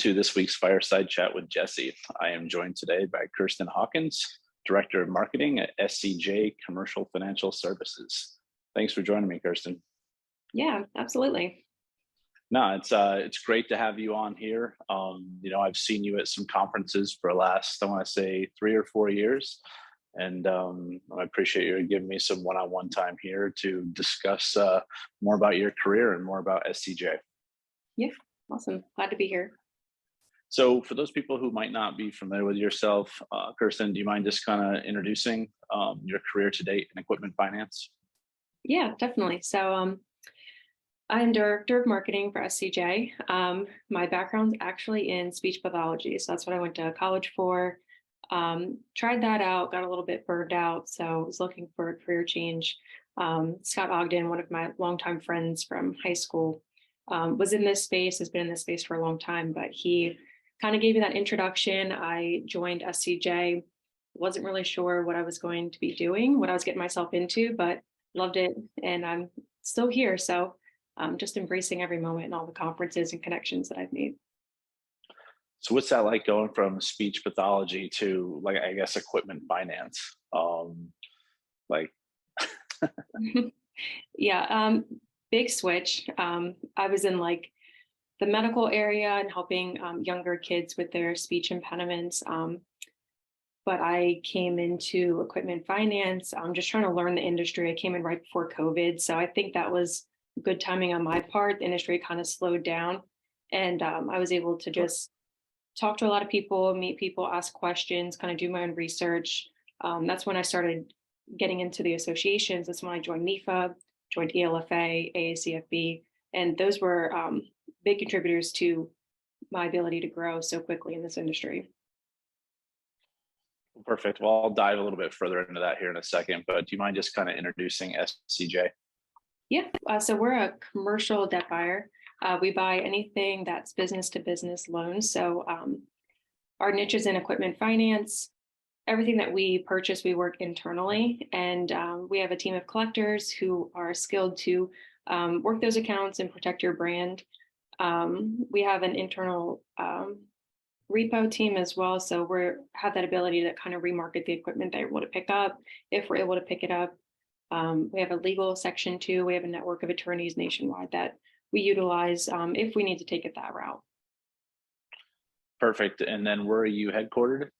to this week's Fireside Chat with Jesse. I am joined today by Kirsten Hawkins, Director of Marketing at SCJ Commercial Financial Services. Thanks for joining me, Kirsten. Yeah, absolutely. No, it's great to have you on here. I've seen you at some conferences for the last, I want to say, 3 or 4 years. And I appreciate you giving me some one-on-one time here to discuss more about your career and more about SCJ. Yeah, awesome. Glad to be here. So for those people who might not be familiar with yourself, Kirsten, do you mind just kind of introducing your career to date in equipment finance? Yeah, definitely. So I'm Director of Marketing for SCJ. My background's actually in speech pathology. So that's what I went to college for. Tried that out, got a little bit burned out. So was looking for a career change. Scott Ogden, one of my longtime friends from high school, was in this space, has been in this space for a long time, but he kind of gave me that introduction. I joined SCJ, wasn't really sure what I was going to be doing, what I was getting myself into, but loved it. And I'm still here. So just embracing every moment and all the conferences and connections that I've made. So what's that like going from speech pathology to, like, I guess, equipment finance? Yeah, big switch. I was in like the medical area and helping younger kids with their speech impediments. But I came into equipment finance, just trying to learn the industry. I came in right before COVID. So I think that was good timing on my part. The industry kind of slowed down and I was able to just talk to a lot of people, meet people, ask questions, kind of do my own research. That's when I started getting into the associations. That's when I joined NEFA, joined ELFA, AACFB, and those were big contributors to my ability to grow so quickly in this industry. Perfect. Well, I'll dive a little bit further into that here in a second, but do you mind just kind of introducing SCJ? Yeah, so we're a commercial debt buyer. We buy anything that's business to business loans. So our niche is in equipment finance. Everything that we purchase, we work internally, and we have a team of collectors who are skilled to work those accounts and protect your brand. We have an internal repo team as well, so we have that ability to kind of remarket the equipment they're able to pick up if we're able to pick it up. We have a legal section too. We have a network of attorneys nationwide that we utilize if we need to take it that route. Perfect. And then where are you headquartered?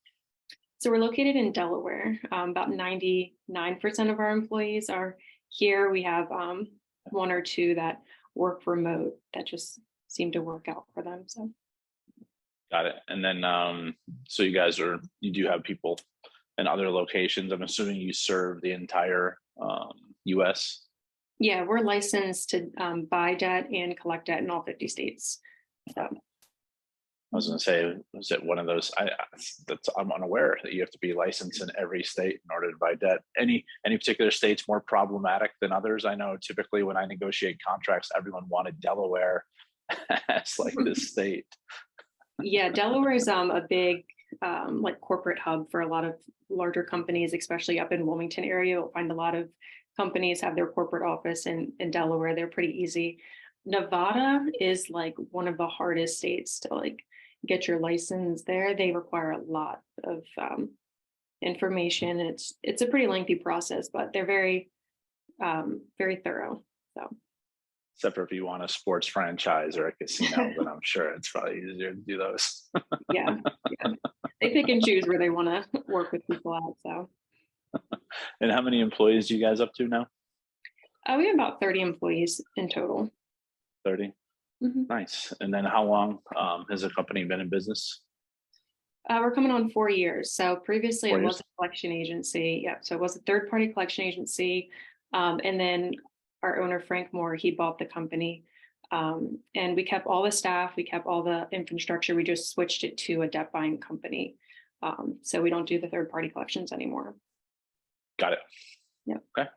So we're located in Delaware. About 99% of our employees are here. We have 1 or 2 that work remote that just seem to work out for them. So. Got it. And then, so you do have people in other locations. I'm assuming you serve the entire US. Yeah, we're licensed to buy debt and collect debt in all 50 states. So. I was going to say, is it one of those? I'm unaware that you have to be licensed in every state in order to buy debt. Any particular states more problematic than others? I know typically when I negotiate contracts, everyone wanted Delaware as like the state. Yeah, Delaware is a big like corporate hub for a lot of larger companies, especially up in Wilmington area. You'll find a lot of companies have their corporate office in Delaware. They're pretty easy. Nevada is like one of the hardest states to like get your license there. They require a lot of information. It's a pretty lengthy process, but they're very thorough. So. Except for if you want a sports franchise or a casino, then I'm sure it's probably easier to do those. Yeah. They pick and choose where they want to work with people at. So. And how many employees do you guys up to now? We have about 30 employees in total. 30? Mm-hmm. Nice. And then how long has the company been in business? We're coming on 4 years. So previously 4 it years? was a collection agency. Yeah. So it was a third-party collection agency. And then our owner, Frank Moore, he bought the company. And we kept all the staff, we kept all the infrastructure. We just switched it to a debt buying company. So we don't do the third-party collections anymore. Got it. Yeah. Okay.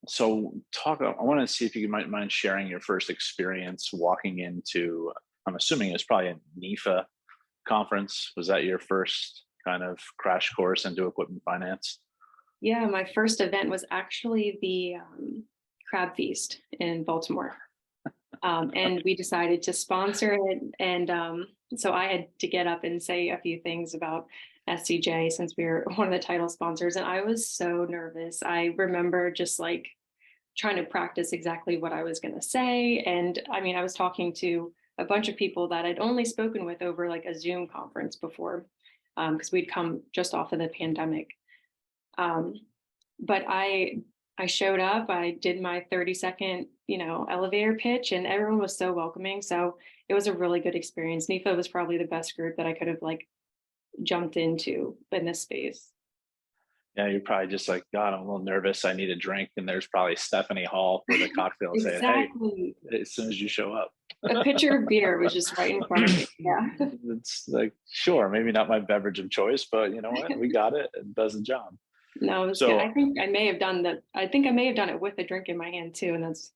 So I want to see if you might mind sharing your first experience walking into, I'm assuming it was probably a NEFA conference. Was that your first kind of crash course into equipment finance? Yeah, my first event was actually the Crab Feast in Baltimore. And we decided to sponsor it. And so I had to get up and say a few things about SCJ since we were one of the title sponsors. And I was so nervous. I remember just like trying to practice exactly what I was going to say. And I mean, I was talking to a bunch of people that I'd only spoken with over like a Zoom conference before, because we'd come just off of the pandemic. But I showed up, I did my 30-second, elevator pitch, and everyone was so welcoming. So it was a really good experience. NIFA was probably the best group that I could have like jumped into in this space. Yeah, you're probably just like, God, I'm a little nervous. I need a drink. And there's probably Stephanie Hall with a cocktail saying, Exactly. hey, as soon as you show up. A pitcher of beer was just right in front of me. Yeah. It's like, sure, maybe not my beverage of choice, but you know what? We got it. It does the job. No, it was good. So I think I may have done that. I think I may have done it with a drink in my hand too. And that's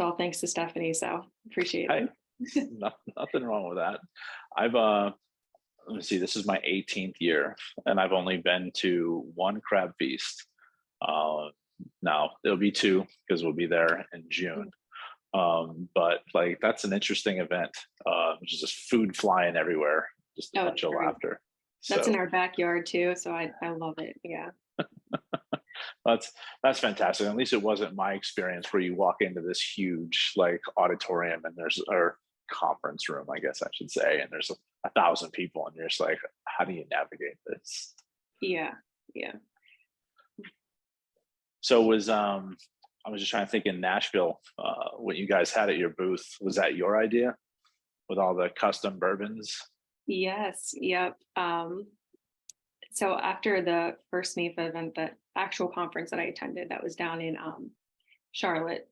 all thanks to Stephanie. So appreciate it. hey, nothing wrong with that. I've let me see, this is my 18th year and I've only been to one crab feast. Now there'll be two because we'll be there in June. But like that's an interesting event. Just food flying everywhere, just a bunch of laughter. That's in our backyard too, so I love it. Yeah. That's fantastic. At least it wasn't my experience where you walk into this huge like auditorium and there's or conference room, I guess I should say, and there's 1,000 people and you're just like, how do you navigate this? Yeah. So I was just trying to think in Nashville, what you guys had at your booth, was that your idea with all the custom bourbons? Yes. Yep. So after the first NIFA event, the actual conference that I attended that was down in Charlotte,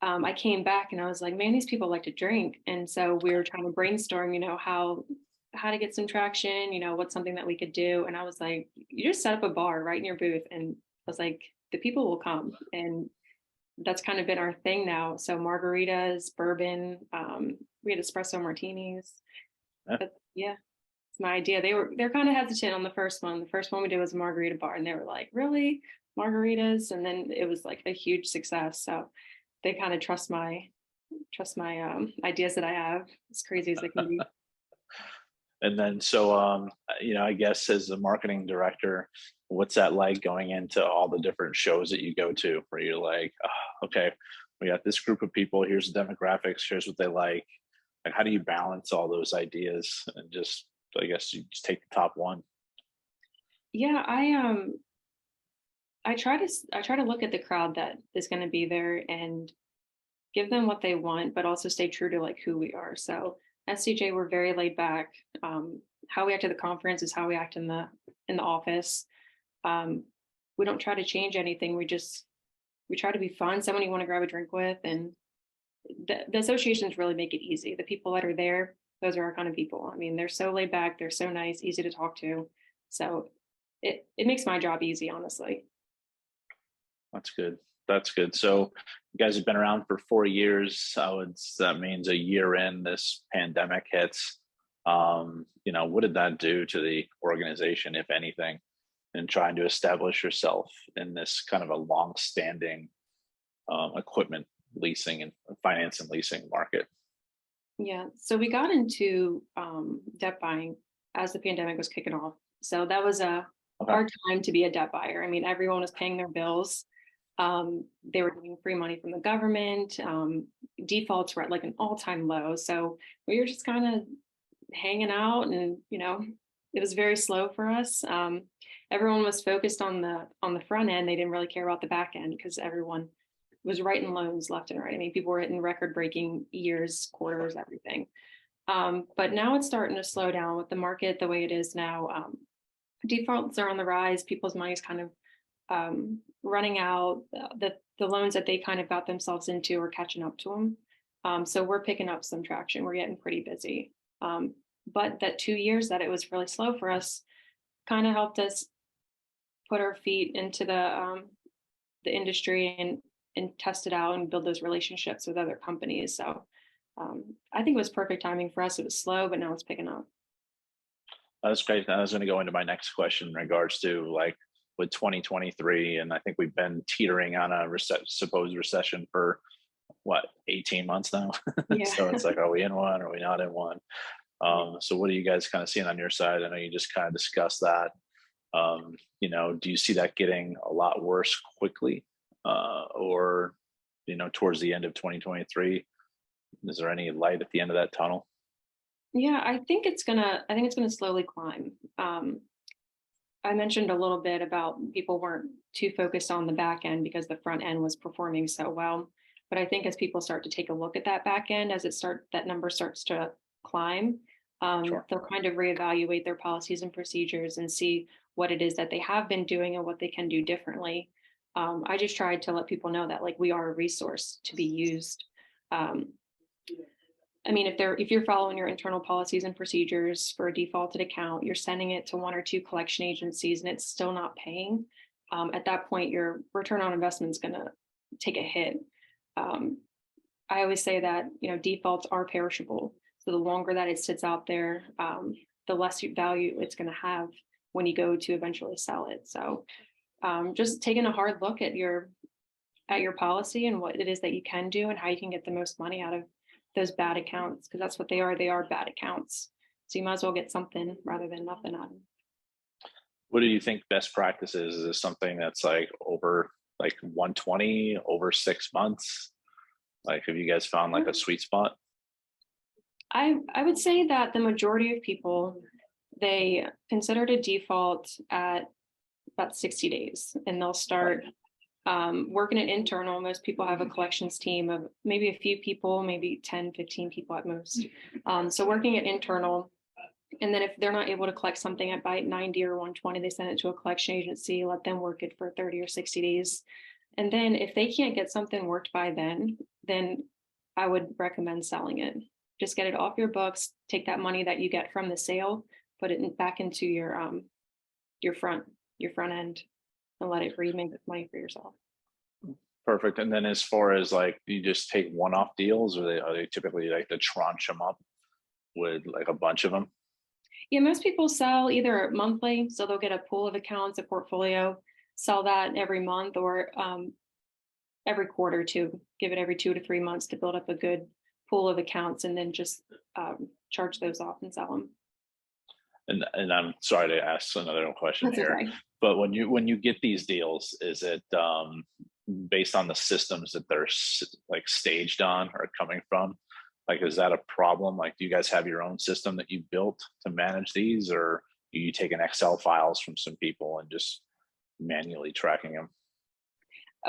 I came back and I was like, man, these people like to drink. And so we were trying to brainstorm, how to get some traction, what's something that we could do. And I was like, you just set up a bar right in your booth. And I was like, the people will come. And that's kind of been our thing now. So margaritas, bourbon, we had espresso martinis. But yeah, it's my idea. They're kind of hesitant on the first one. The first one we did was a margarita bar and they were like, really? Margaritas? And then it was like a huge success. So they kind of trust my ideas that I have, as crazy as they can be. And then, so, I guess as a marketing director, what's that like going into all the different shows that you go to where you're like, oh, okay, we got this group of people, here's the demographics, here's what they like. Like, how do you balance all those ideas and just, I guess you just take the top one? Yeah, I try to look at the crowd that is going to be there and give them what they want, but also stay true to like who we are. So SCJ, we're very laid back. How we act at the conference is how we act in the office. We don't try to change anything. We try to be fun, someone you want to grab a drink with, and the associations really make it easy. The people that are there, those are our kind of people. I mean, they're so laid back, they're so nice, easy to talk to. So it makes my job easy, honestly. That's good. That's good. So you guys have been around for 4 years. That means a year in, this pandemic hits. What did that do to the organization, if anything, in trying to establish yourself in this kind of a long-standing equipment leasing and finance and leasing market? Yeah. So we got into debt buying as the pandemic was kicking off. So that was a hard time to be a debt buyer. I mean, everyone was paying their bills. They were getting free money from the government. Defaults were at like an all-time low. So we were just kind of hanging out and, it was very slow for us. Everyone was focused on the front end. They didn't really care about the back end because everyone was writing loans left and right. I mean, people were hitting record-breaking years, quarters, everything. But now it's starting to slow down with the market the way it is now. Defaults are on the rise. People's money is kind of running out. The loans that they kind of got themselves into are catching up to them. So we're picking up some traction. We're getting pretty busy. But that 2 years that it was really slow for us kind of helped us put our feet into the industry and test it out and build those relationships with other companies. So I think it was perfect timing for us. It was slow, but now it's picking up. That's great. I was going to go into my next question in regards to like with 2023, and I think we've been teetering on a supposed recession for what, 18 months now. Yeah. So it's like, are we in one? Are we not in one? So what are you guys kind of seeing on your side? I know you just kind of discussed that. Do you see that getting a lot worse quickly, or towards the end of 2023? Is there any light at the end of that tunnel? Yeah, I think it's gonna slowly climb. I mentioned a little bit about people weren't too focused on the back end because the front end was performing so well. But I think as people start to take a look at that back end, that number starts to climb, Sure. they'll kind of reevaluate their policies and procedures and see what it is that they have been doing and what they can do differently. I just tried to let people know that like we are a resource to be used. Um, I mean, if you're following your internal policies and procedures for a defaulted account, you're sending it to one or two collection agencies and it's still not paying. At that point, your return on investment is going to take a hit. Um, I always say that defaults are perishable, so the longer that it sits out there, the less value it's going to have when you go to eventually sell it. So, just taking a hard look at your policy and what it is that you can do and how you can get the most money out of those bad accounts, because that's what they are. They are bad accounts. So you might as well get something rather than nothing out of them. What do you think best practice is? Is this something that's like over like 120 over 6 months? Like, have you guys found like a sweet spot? I would say that the majority of people, they consider it a default at about 60 days, and they'll start working it internal. Most people have a collections team of maybe a few people, maybe 10, 15 people at most. So working it internal. And then if they're not able to collect something at by 90 or 120, they send it to a collection agency, let them work it for 30 or 60 days. And then if they can't get something worked by then I would recommend selling it. Just get it off your books, take that money that you get from the sale, put it back into your front end and let it remake money for yourself. Perfect. And then as far as like, you just take one-off deals, or are they typically like to tranche them up with like a bunch of them? Yeah, most people sell either monthly, so they'll get a pool of accounts, a portfolio, sell that every month, or every quarter to give it every 2 to 3 months to build up a good pool of accounts, and then just charge those off and sell them. And I'm sorry to ask another question That's here, okay. but when you get these deals, is it based on the systems that they're like staged on or coming from? Like, is that a problem? Like, do you guys have your own system that you built to manage these, or are you taking Excel files from some people and just manually tracking them?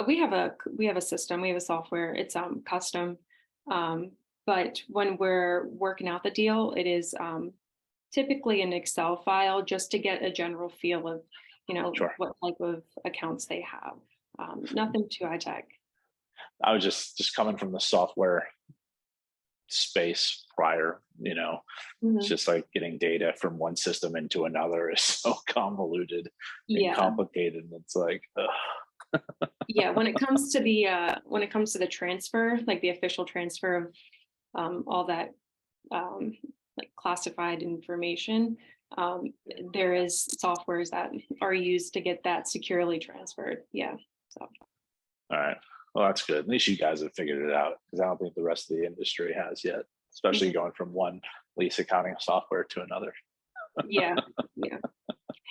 We have a system. We have a software. It's custom, but when we're working out the deal, it is typically an Excel file just to get a general feel of Sure. what type of accounts they have. Nothing too high tech. I was just coming from the software space prior. It's Mhm. just like getting data from one system into another is so convoluted and Yeah, complicated. It's like, ugh. yeah. When it comes to the transfer, like the official transfer of all that um, like classified information, um, there is softwares that are used to get that securely transferred. Yeah. So All right. Well, that's good. At least you guys have figured it out, because I don't think the rest of the industry has yet, especially mhm. going from one lease accounting software to another. Yeah, yeah.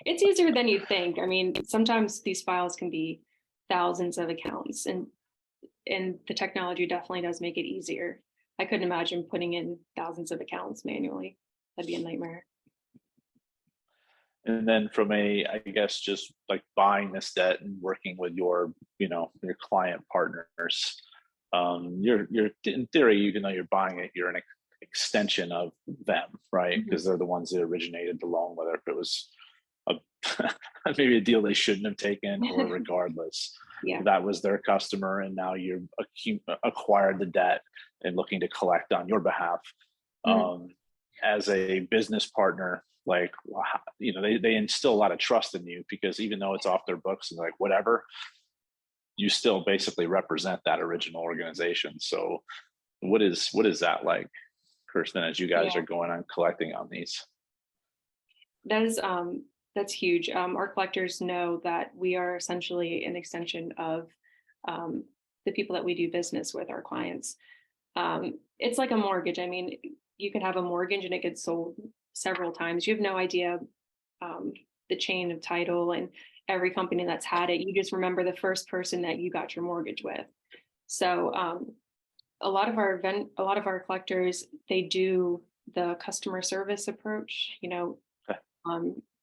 It's easier than you think. I mean, sometimes these files can be thousands of accounts, and the technology definitely does make it easier. I couldn't imagine putting in thousands of accounts manually. That'd be a nightmare. And then from I guess just like buying this debt and working with your client partners, you're in theory, even though you're buying it, you're an extension of them, right? Mhm. Because they're the ones that originated the loan, whether if it was a maybe a deal they shouldn't have taken, or regardless, Yeah. that was their customer, and now you're acquired the debt and looking to collect on your behalf. Mhm. um, as a business partner, like, they instill a lot of trust in you, because even though it's off their books and like whatever, you still basically represent that original organization. So what is that like, Kirsten, as you guys are Yeah. going on collecting on these? That is that's huge. Our collectors know that we are essentially an extension of um the people that we do business with, our clients. It's like a mortgage. I mean, you can have a mortgage and it gets sold several times. You have no idea the chain of title and every company that's had it. You just remember the first person that you got your mortgage with. So a lot of our collectors, they do the customer service approach,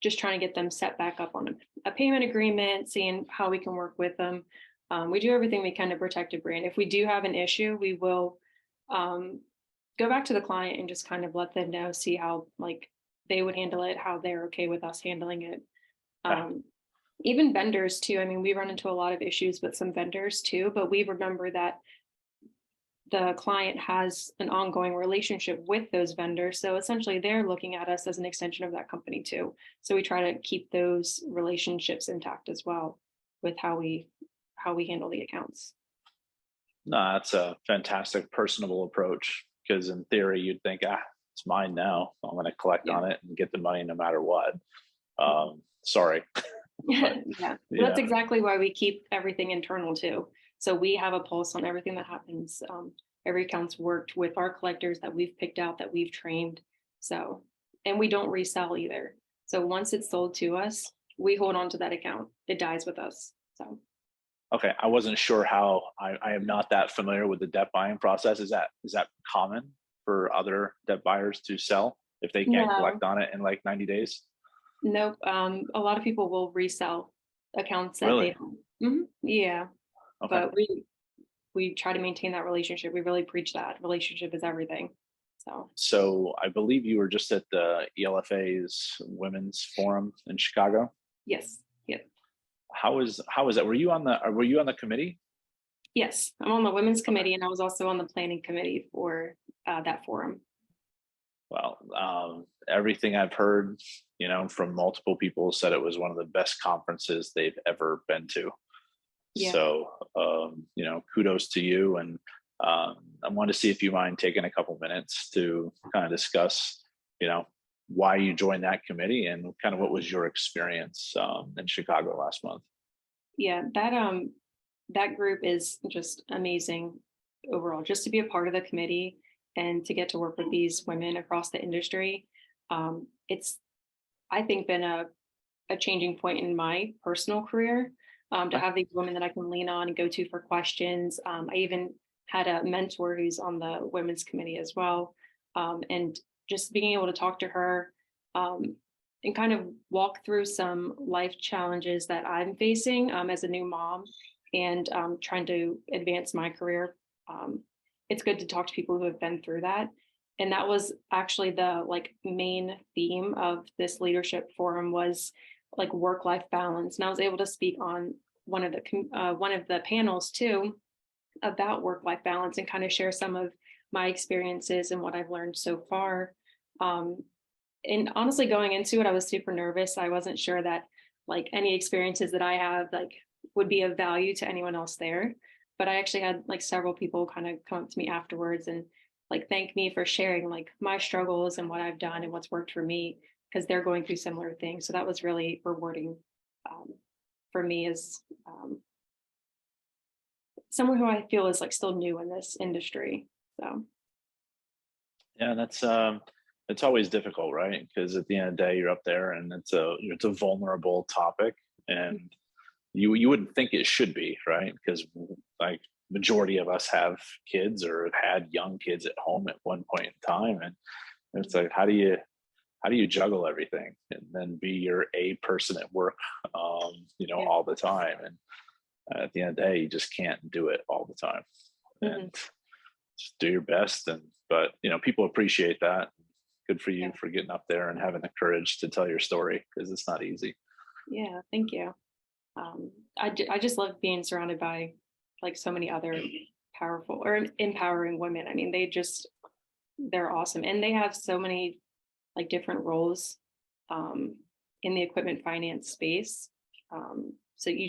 just trying to get them set back up on a payment agreement, seeing how we can work with them. We do everything we can to protect a brand. If we do have an issue, we will go back to the client and just kind of let them know, see how like they would handle it, how they're okay with us handling it. Even vendors too. I mean, we run into a lot of issues with some vendors too, but we remember that the client has an ongoing relationship with those vendors. So essentially they're looking at us as an extension of that company too. So we try to keep those relationships intact as well with how we handle the accounts. No, that's a fantastic personable approach, because in theory you'd think, it's mine now. I'm going to collect on it and get the money no matter what. Sorry. Yeah. That's exactly why we keep everything internal too. So we have a pulse on everything that happens. Every account's worked with our collectors that we've picked out, that we've trained. So, and we don't resell either. So once it's sold to us, we hold on to that account. It dies with us. So. Okay, I wasn't sure how. I am not that familiar with the debt buying process. Is that common for other debt buyers to sell if they can't collect on it in like 90 days? Nope. A lot of people will resell accounts that Really? they don't. Yeah. Okay. But we try to maintain that relationship. We really preach that relationship is everything. So I believe you were just at the ELFA's Women's Forum in Chicago. Yes. Yep. How was that? Were you on the committee? Yes, I'm on the women's committee, and I was also on the planning committee for that forum. Well, everything I've heard, from multiple people said it was one of the best conferences they've ever been to. Yeah. So, kudos to you. And I want to see if you mind taking a couple minutes to kind of discuss, why you joined that committee and kind of what was your experience in Chicago last month. Yeah, that group is just amazing overall. Just to be a part of the committee and to get to work with these women across the industry, it's, I think, been a changing point in my personal career. To have these women that I can lean on and go to for questions. I even had a mentor who's on the women's committee as well. And just being able to talk to her and kind of walk through some life challenges that I'm facing as a new mom and trying to advance my career. It's good to talk to people who have been through that. And that was actually the main theme of this leadership forum was work-life balance. And I was able to speak on one of the panels too about work-life balance and kind of share some of my experiences and what I've learned so far. And honestly, going into it, I was super nervous. I wasn't sure that any experiences that I have would be of value to anyone else there. But I actually had several people kind of come up to me afterwards and thank me for sharing my struggles and what I've done and what's worked for me, because they're going through similar things. So that was really rewarding for me as someone who I feel is still new in this industry. So. Yeah, that's it's always difficult, right? Because at the end of the day, you're up there and it's a vulnerable topic, and you wouldn't think it should be, right? Because majority of us have kids or have had young kids at home at one point in time, and it's how do you juggle everything and then be your A person at work, all the time? And at the end of the day, you just can't do it all the time. And just do your best. But people appreciate that. Good for you for getting up there and having the courage to tell your story, because it's not easy. Yeah, thank you. I just love being surrounded by so many other powerful or empowering women. I mean, they're awesome, and they have so many different roles in the equipment finance space. So you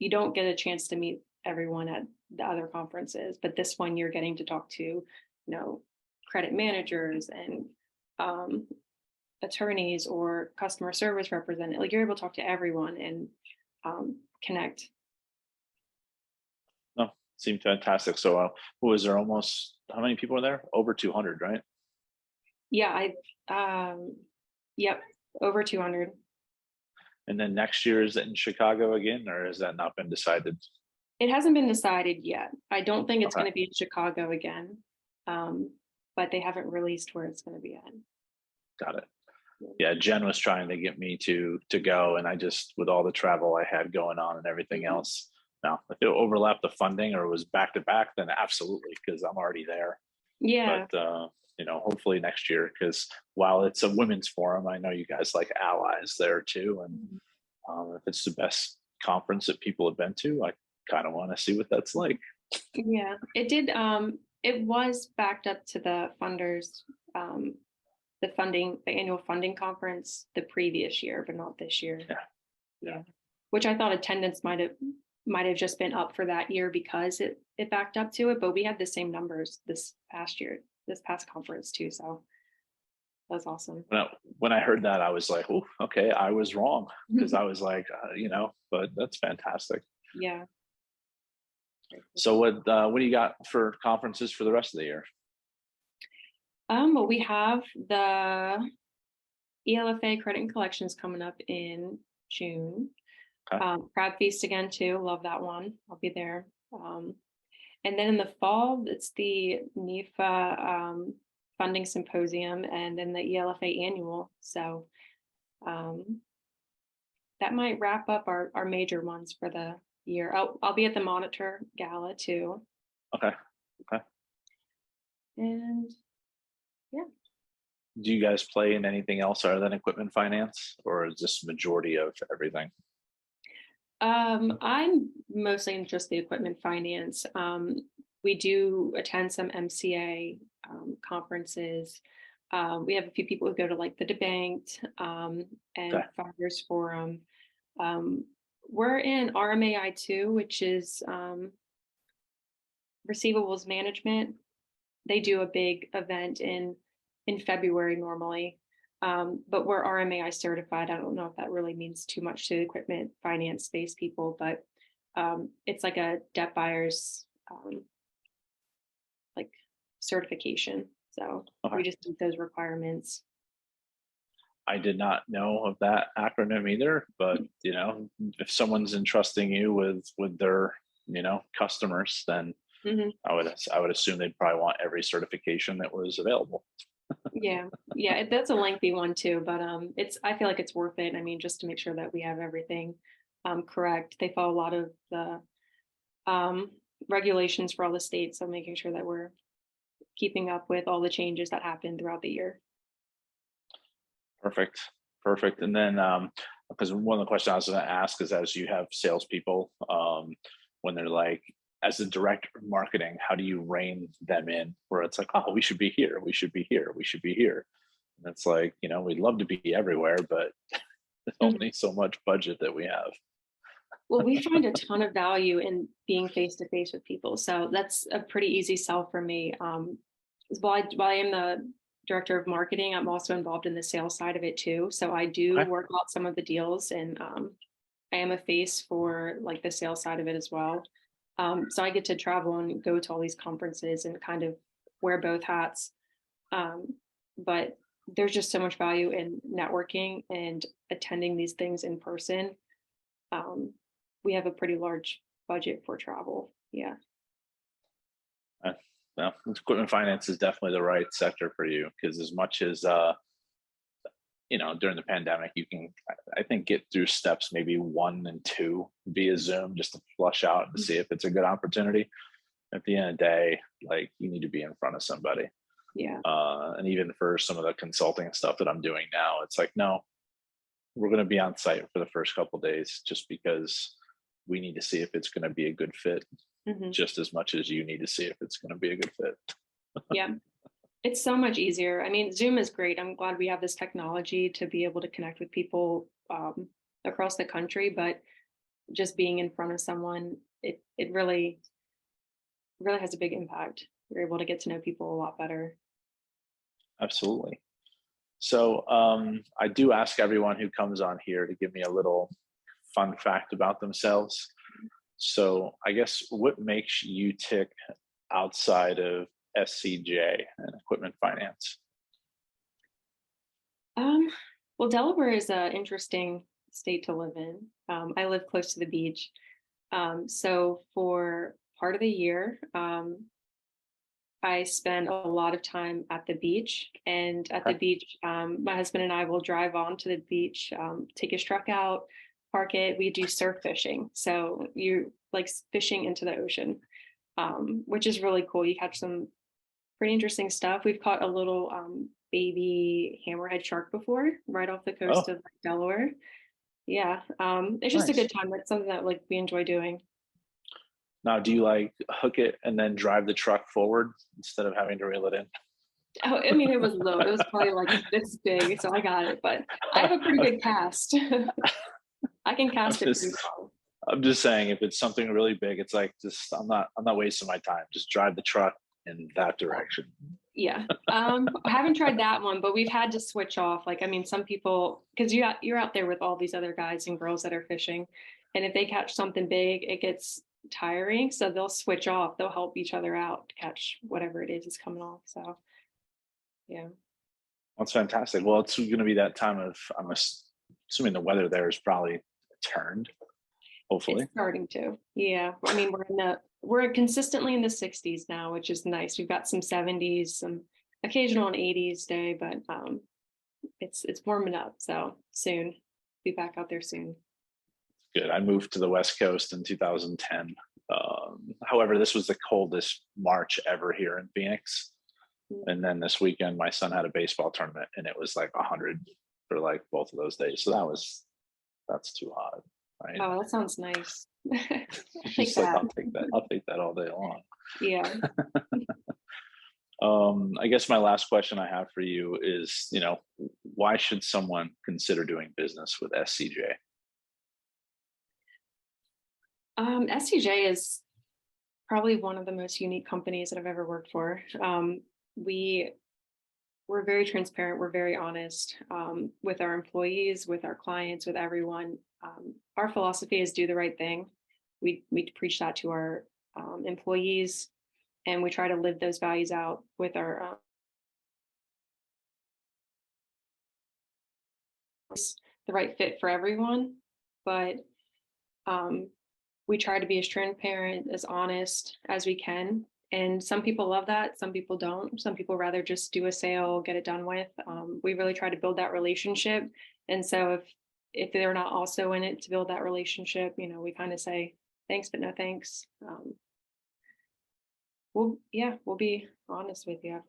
don't get a chance to meet everyone at the other conferences, but this one you're getting to talk to, credit managers and attorneys or customer service representatives. You're able to talk to everyone and connect. seemed fantastic. So, what was there? Almost how many people were there? Over 200, right? Yeah, yep, over 200. And then next year is it in Chicago again, or has that not been decided? It hasn't been decided yet. I don't think it's Okay, going to be in Chicago again, um, but they haven't released where it's going to be at. got it. Yeah, Jen was trying to get me to go, and I just, with all the travel I had going on and everything Mhm. else. Now, if it overlapped the funding or was back to back, then absolutely, because I'm already there. Yeah. But hopefully next year, because while it's a women's forum, I know you guys like allies there too, and Mhm. if it's the best conference that people have been to, I kind of want to see what that's like. Yeah, it did. It was backed up to the funders, um, the annual funding conference the previous year, but not this year. Yeah, yeah. Yeah, which I thought attendance might have just been up for that year because it backed up to it, but we had the same numbers this past year, this past conference too. So that was awesome. When I heard that, I was like, "Oh, okay, I was wrong," because I was like, but that's fantastic. Yeah. So what do you got for conferences for the rest of the year? Well, we have the ELFA Credit and Collections coming up in June. Okay, Crab Feast again too. Love that one. I'll be there. And then in the fall, it's the NEFA funding symposium and then the ELFA annual. So um, that might wrap up our major ones for the year. I'll be at the Monitor Gala too. okay, okay. And yeah. Do you guys play in anything else other than equipment finance, or is this majority of everything? I'm mostly in just the equipment finance. We do attend some MCA conferences. We have a few people who go to like the Debanked Okay, and Founders Forum. Um, we're in RMAI too, which is receivables management. They do a big event in February normally. But we're RMAI certified. I don't know if that really means too much to equipment finance space people, but it's like a debt buyer's like certification. So okay. we just meet those requirements. I did not know of that acronym either, but if someone's entrusting you with their customers, then Hmm. I would assume they'd probably want every certification that was available. Yeah, yeah, that's a lengthy one too, but I feel like it's worth it. I mean, just to make sure that we have everything correct. They follow a lot of the um, regulations for all the states, so making sure that we're keeping up with all the changes that happen throughout the year. Perfect, perfect. And then because one of the questions I was going to ask is, as you have salespeople, when they're like, as the director of marketing, how do you rein them in? Where it's like, oh, we should be here, we should be here, we should be here. And it's like, we'd love to be everywhere, but there's Mhm. only so much budget that we have. Well, we find a ton of value in being face to face with people, so that's a pretty easy sell for me. While I am the director of marketing, I'm also involved in the sales side of it too. So I do Okay, work out some of the deals, and I am a face for like the sales side of it as well. So I get to travel and go to all these conferences and kind of wear both hats. Um, but there's just so much value in networking and attending these things in person. Um, we have a pretty large budget for travel. Yeah. uh, no, equipment finance is definitely the right sector for you, because as much as during the pandemic, you can, I think, get through steps maybe 1 and 2 via Zoom just to flush out and see if it's a good opportunity. At the end of the day, like, you need to be in front of somebody. Yeah. And even for some of the consulting stuff that I'm doing now, it's like, no, we're going to be on site for the first couple of days, just because we need to see if it's going to be a good fit, Hmm. just as much as you need to see if it's going to be a good fit. Yeah. It's so much easier. I mean, Zoom is great. I'm glad we have this technology to be able to connect with people across the country, but just being in front of someone, it really has a big impact. You're able to get to know people a lot better. Absolutely. So I do ask everyone who comes on here to give me a little fun fact about themselves. So I guess what makes you tick outside of SCJ and equipment finance? Um, well, Delaware is an interesting state to live in. I live close to the beach. So for part of the year, I spend a lot of time at the beach. And at the Okay. beach, my husband and I will drive on to the beach, take his truck out, park it. We do surf fishing. So you like fishing into the ocean, which is really cool. You catch some pretty interesting stuff. We've caught a little baby hammerhead shark before, right off the coast Oh, of Delaware. Yeah, it's just a good nice. time. It's something that like we enjoy doing. Now, do you like hook it and then drive the truck forward instead of having to reel it in? Oh, I mean, it was low. It was probably like this big, so I got it. But I have a pretty good cast. I can I'm cast it pretty just well. I'm just saying if it's something really big, it's like just I'm not wasting my time. Just drive the truck in that direction. Yeah. I haven't tried that one, but we've had to switch off. Like, I mean, some people, because you're out there with all these other guys and girls that are fishing, and if they catch something big, it gets tiring. So they'll switch off. They'll help each other out to catch whatever it is coming off. So yeah, That's fantastic. Well, it's going to be that time of assuming the weather there is probably turned, it's hopefully. starting to. Yeah. I mean, we're consistently in the 60s now, which is nice. We've got some 70s, some occasional 80s day, but it's warming up. So soon, be back out there soon. Good. I moved to the West Coast in 2010. However, this was the coldest March ever here in Phoenix. And then this weekend, my son had a baseball tournament, and it was like 100 for like both of those days. So that's too hot, right? Oh, that sounds nice. I take Just like that. I'll take that. I'll take that all day long. Yeah. I guess my last question I have for you is, why should someone consider doing business with SCJ? SCJ is probably one of the most unique companies that I've ever worked for. We we're very transparent. We're very honest with our employees, with our clients, with everyone. Our philosophy is do the right thing. We preach that to our employees, and we try to live those values out with our the right fit for everyone. But we try to be as transparent, as honest as we can. And some people love that. Some people don't. Some people rather just do a sale, get it done with. We really try to build that relationship. And so if they're not also in it to build that relationship, we kind of say thanks, but no thanks. We'll be honest with you.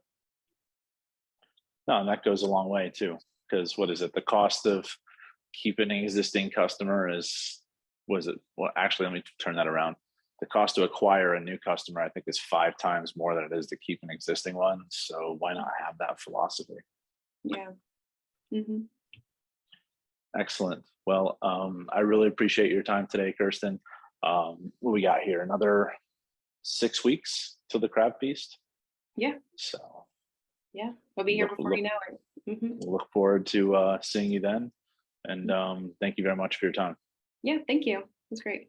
No, and that goes a long way too. Because what is it? The cost of keeping an existing customer was it? Well, actually, let me turn that around. The cost to acquire a new customer, I think, is 5 times more than it is to keep an existing one. So why not have that philosophy? Yeah. Mm-hmm. Excellent. Well, I really appreciate your time today, Kirsten. What we got here? Another 6 weeks till the crab feast. Yeah. So Yeah. We'll be here before you know it. Mm-hmm. look forward to seeing you then. And thank you very much for your time. Yeah. Thank you. That's great.